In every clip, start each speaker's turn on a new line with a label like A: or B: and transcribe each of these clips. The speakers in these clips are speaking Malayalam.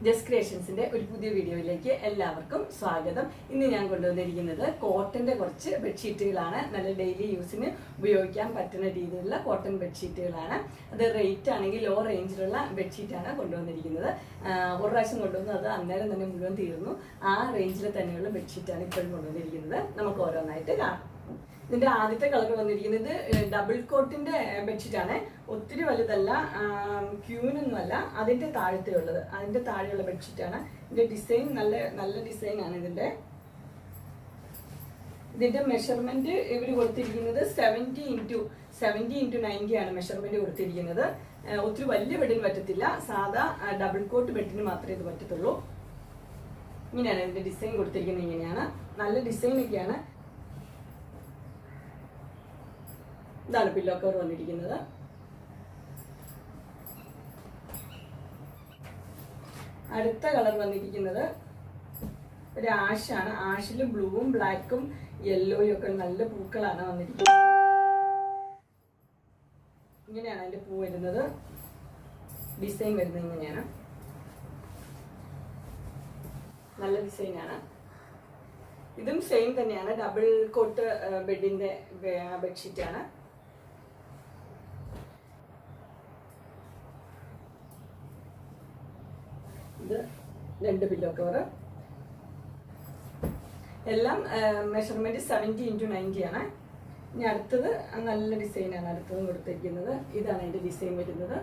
A: ജസ്റ്റ് ക്രിയേഷൻസിന്റെ ഒരു പുതിയ വീഡിയോയിലേക്ക് എല്ലാവർക്കും സ്വാഗതം. ഇന്ന് ഞാൻ കൊണ്ടുവന്നിരിക്കുന്നത് കോട്ടന്റെ കുറച്ച് ബെഡ്ഷീറ്റുകളാണ്. നല്ല ഡെയിലി യൂസിന് ഉപയോഗിക്കാൻ പറ്റുന്ന രീതിയിലുള്ള കോട്ടൺ ബെഡ്ഷീറ്റുകളാണ്. അത് റേറ്റ് ആണെങ്കിൽ ലോ റേഞ്ചിലുള്ള ബെഡ്ഷീറ്റാണ് കൊണ്ടുവന്നിരിക്കുന്നത്. ഒരു പ്രാവശ്യം കൊണ്ടുവന്നു, അത് അന്നേരം തന്നെ മുഴുവൻ തീർന്നു. ആ റേഞ്ചിൽ തന്നെയുള്ള ബെഡ്ഷീറ്റാണ് ഇപ്പോഴും കൊണ്ടുവന്നിരിക്കുന്നത്. നമുക്ക് ഓരോന്നായിട്ട് കാണാം. ഇതിന്റെ ആദ്യത്തെ കളർ വന്നിരിക്കുന്നത് ഡബിൾ കോട്ടിന്റെ ബെഡ്ഷീറ്റാണ്. ഒത്തിരി വലുതല്ല, ക്യൂനൊന്നുമല്ല, അതിന്റെ താഴത്തെ ഉള്ളത്, അതിന്റെ താഴെയുള്ള ബെഡ്ഷീറ്റാണ്. ഇതിന്റെ ഡിസൈൻ നല്ല ഡിസൈനാണ്. ഇതിന്റെ മെഷർമെന്റ് ഇവർ കൊടുത്തിരിക്കുന്നത് 70x90 ആണ് മെഷർമെന്റ് കൊടുത്തിരിക്കുന്നത്. ഒത്തിരി വലിയ ബെഡിന് പറ്റത്തില്ല, സാധാ ഡബിൾ കോട്ട് ബെഡിന് മാത്രമേ ഇത് പറ്റത്തുള്ളൂ. ഇങ്ങനെയാണ് ഇതിന്റെ ഡിസൈൻ കൊടുത്തിരിക്കുന്നത്. ഇങ്ങനെയാണ്, നല്ല ഡിസൈനൊക്കെയാണ്. ഇതാണ് പില്ലോ കവർ വന്നിരിക്കുന്നത്. അടുത്ത കളർ വന്നിരിക്കുന്നത് ഒരു ആഷാണ്. ആഷിലും ബ്ലൂവും ബ്ലാക്കും യെല്ലോയും ഒക്കെ നല്ല പൂക്കളാണ് വന്നിരിക്കുന്നത്. ഇങ്ങനെയാണ് അതിന്റെ പൂ വരുന്നത്. ഡിസൈൻ വരുന്നത് ഇങ്ങനെയാണ്, നല്ല ഡിസൈനാണ്. ഇതും സെയിം തന്നെയാണ്, ഡബിൾ കോട്ട് ബെഡിന്റെ ബെഡ്ഷീറ്റാണ്. ഇത് 2 പില്ലോ കവർ. എല്ലാം മെഷർമെന്റ് 70x90 ആണ്. ഇനി അടുത്തത് നല്ല ഡിസൈനാണ് അടുത്തതും കൊടുത്തിരിക്കുന്നത്. ഇതാണ് അതിന്റെ ഡിസൈൻ വരുന്നത്.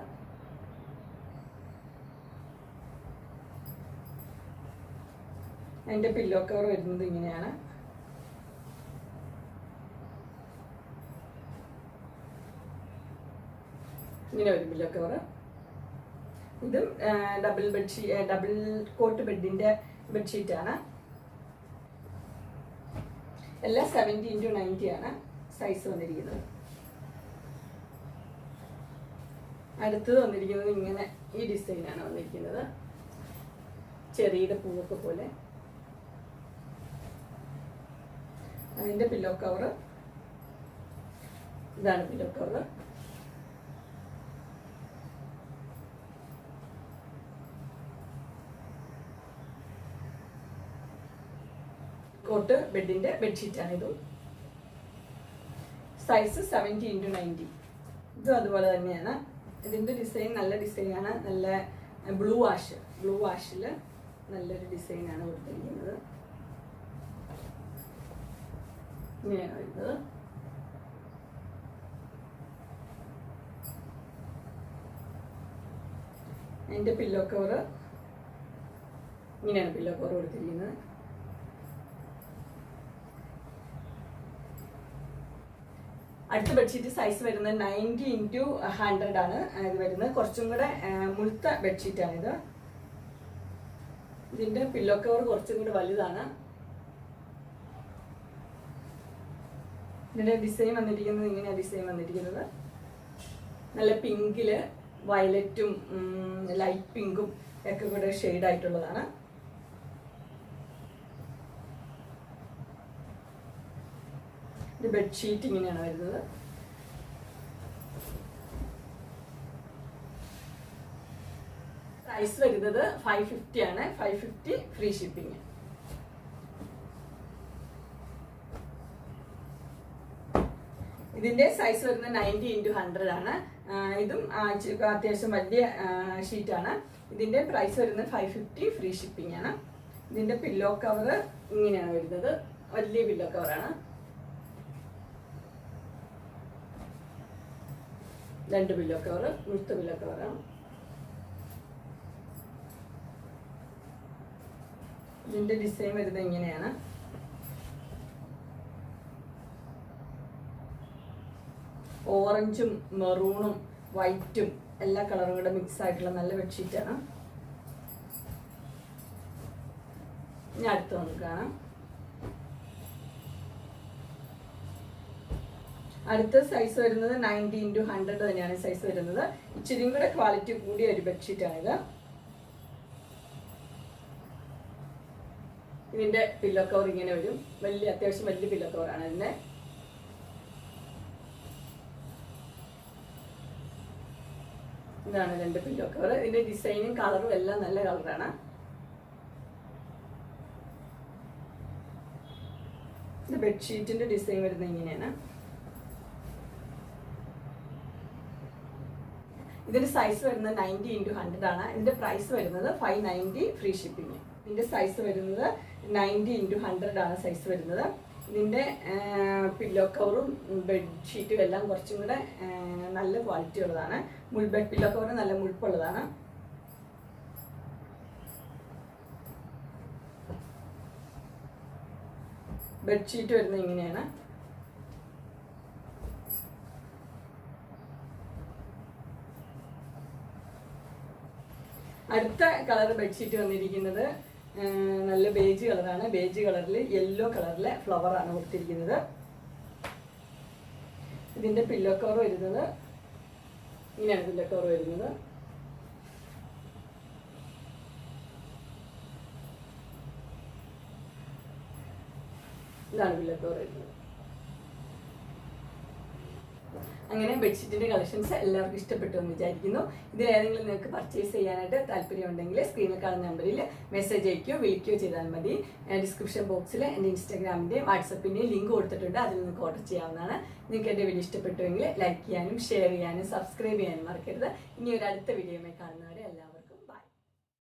A: അതിന്റെ പില്ലോ കവർ വരുന്നത് ഇങ്ങനെയാണ്. ഇങ്ങനെ ഒരു പില്ലോ കവർ. ഇതും ഡബിൾ കോട്ട് ബെഡിന്റെ ബെഡ്ഷീറ്റാണ്. എല്ലാം 70x90 ആണ് സൈസ് വന്നിരിക്കുന്നത്. അടുത്തത് വന്നിരിക്കുന്നത് ഇങ്ങനെ ഈ ഡിസൈനാണ് വന്നിരിക്കുന്നത്. ചെറിയുടെ പൂവൊക്കെ പോലെ. അതിന്റെ പില്ലോ കവർ ഇതാണ്. പില്ലോ കവർ കോട്ട് ബെഡിന്റെ ബെഡ്ഷീറ്റാണ്. ഇതും സൈസ് 70x90. ഇതും അതുപോലെ തന്നെയാണ്. ഇതിന്റെ ഡിസൈൻ നല്ല ഡിസൈനാണ്. നല്ല ബ്ലൂ വാഷില് നല്ലൊരു ഡിസൈനാണ് കൊടുത്തിരിക്കുന്നത്. ഇങ്ങനെയാണ് വരുന്നത്. അതിന്റെ പില്ലോ കവർ ഇങ്ങനെയാണ് പില്ലോ കവർ കൊടുത്തിരിക്കുന്നത്. അടുത്ത ബെഡ്ഷീറ്റ് സൈസ് വരുന്നത് 90x100 ആണ് ഇത് വരുന്നത്. കുറച്ചും കൂടെ മുഴുത്ത ബെഡ്ഷീറ്റാണിത്. ഇതിന്റെ പില്ലോ കവർ കുറച്ചും കൂടെ വലുതാണ്. ഇതിന്റെ ഡിസൈൻ വന്നിരിക്കുന്നത് ഇങ്ങനെയാണ്. ഡിസൈൻ വന്നിരിക്കുന്നത് നല്ല പിങ്കില് വയലറ്റും ലൈറ്റ് പിങ്കും ഒക്കെ കൂടെ ഷെയ്ഡ് ആയിട്ടുള്ളതാണ്. ഇത് ബെഡ്ഷീറ്റ് ഇങ്ങനെയാണ് വരുന്നത്. പ്രൈസ് വരുന്നത് 550 ആണ്. 550 ഫ്രീ ഷിപ്പിംഗ്. ഇതിന്റെ സൈസ് വരുന്നത് 90x100 ആണ്. ഇതും അത്യാവശ്യം വലിയ ഷീറ്റാണ്. ഇതിന്റെ പ്രൈസ് വരുന്നത് 550 ഫ്രീ ഷിപ്പിംഗ് ആണ്. ഇതിന്റെ പില്ലോ കവർ ഇങ്ങനെയാണ് വരുന്നത്. വലിയ പില്ലോ കവറാണ്. 2 പില്ലോ കവർ, മുഴുത്ത പില്ലോ കവറാണ്. ഇതിന്റെ ഡിസൈൻ വരുന്നത് ഇങ്ങനെയാണ്. ഓറഞ്ചും മെറൂണും വൈറ്റും എല്ലാ കളറും കൂടെ മിക്സ് ആയിട്ടുള്ള നല്ല ബെഡ്ഷീറ്റാണ്. ഇനി അടുത്ത് നമുക്ക് കാണാം. അടുത്ത സൈസ് വരുന്നത് 90x100 തന്നെയാണ് സൈസ് വരുന്നത്. ഇച്ചിരിയും കൂടെ ക്വാളിറ്റി കൂടിയ ഒരു ബെഡ്ഷീറ്റാണിത്. ഇതിന്റെ പില്ലോ കവർ ഇങ്ങനെ വരും. അത്യാവശ്യം വലിയ പില്ലോ കവറാണ് ഇതിന്റെ. ഇതാണ് 2 പില്ലോ കവർ. ഇതിന്റെ ഡിസൈനും കളറും എല്ലാം നല്ല കളറാണ്. ഇത് ബെഡ്ഷീറ്റിന്റെ ഡിസൈൻ വരുന്നത് ഇങ്ങനെയാണ്. ഇതിന്റെ സൈസ് വരുന്നത് 90x100 ആണ്. ഇതിന്റെ പ്രൈസ് വരുന്നത് 590 ഫ്രീ ഷിപ്പിംഗ്. ഇതിന്റെ സൈസ് വരുന്നത് 90x100 ആണ് സൈസ് വരുന്നത്. ഇതിന്റെ പില്ലോ കവറും ബെഡ്ഷീറ്റും എല്ലാം കുറച്ചും കൂടെ നല്ല ക്വാളിറ്റി ഉള്ളതാണ്. ബെഡ് പില്ലോ കവർ നല്ല മുഴുപ്പുള്ളതാണ്. ബെഡ്ഷീറ്റ് വരുന്നത് ഇങ്ങനെയാണ്. അടുത്ത കളർ ബെഡ്ഷീറ്റ് വന്നിരിക്കുന്നത് നല്ല ബേജ് കളറാണ്. ബേജ് കളറിൽ യെല്ലോ കളറിലെ ഫ്ലവർ ആണ് കൊടുത്തിരിക്കുന്നത്. ഇതിന്റെ പില്ലോ കവർ വരുന്നത് ഇങ്ങനെയാണ്. പില്ലോ കവർ വരുന്നത് ഇതാണ് പില്ലോ കവർ വരുന്നത്. അങ്ങനെ ബെഡ്ഷീറ്റിന്റെ കളക്ഷൻസ് എല്ലാവർക്കും ഇഷ്ടപ്പെട്ടു എന്ന് വിചാരിക്കുന്നു. ഇതിലേതെങ്കിലും നിങ്ങൾക്ക് പർച്ചേസ് ചെയ്യാനായിട്ട് താല്പര്യമുണ്ടെങ്കിൽ സ്ക്രീനിൽ കാണുന്ന നമ്പറിൽ മെസ്സേജ് അയക്കുകയോ വിളിക്കുകയോ ചെയ്താൽ മതി. ഡിസ്ക്രിപ്ഷൻ ബോക്സിൽ എൻ്റെ ഇൻസ്റ്റാഗ്രാമിൻ്റെയും വാട്സപ്പിൻ്റെയും ലിങ്ക് കൊടുത്തിട്ടുണ്ട്. അതിൽ നിങ്ങൾക്ക് ഓർഡർ ചെയ്യാവുന്നതാണ്. നിങ്ങൾക്ക് എൻ്റെ വീഡിയോ ഇഷ്ടപ്പെട്ടുവെങ്കിൽ ലൈക്ക് ചെയ്യാനും ഷെയർ ചെയ്യാനും സബ്സ്ക്രൈബ് ചെയ്യാനും മറക്കരുത്. ഇനി ഒരു അടുത്ത വീഡിയോയുമായി കാണുന്നവരെ എല്ലാവരും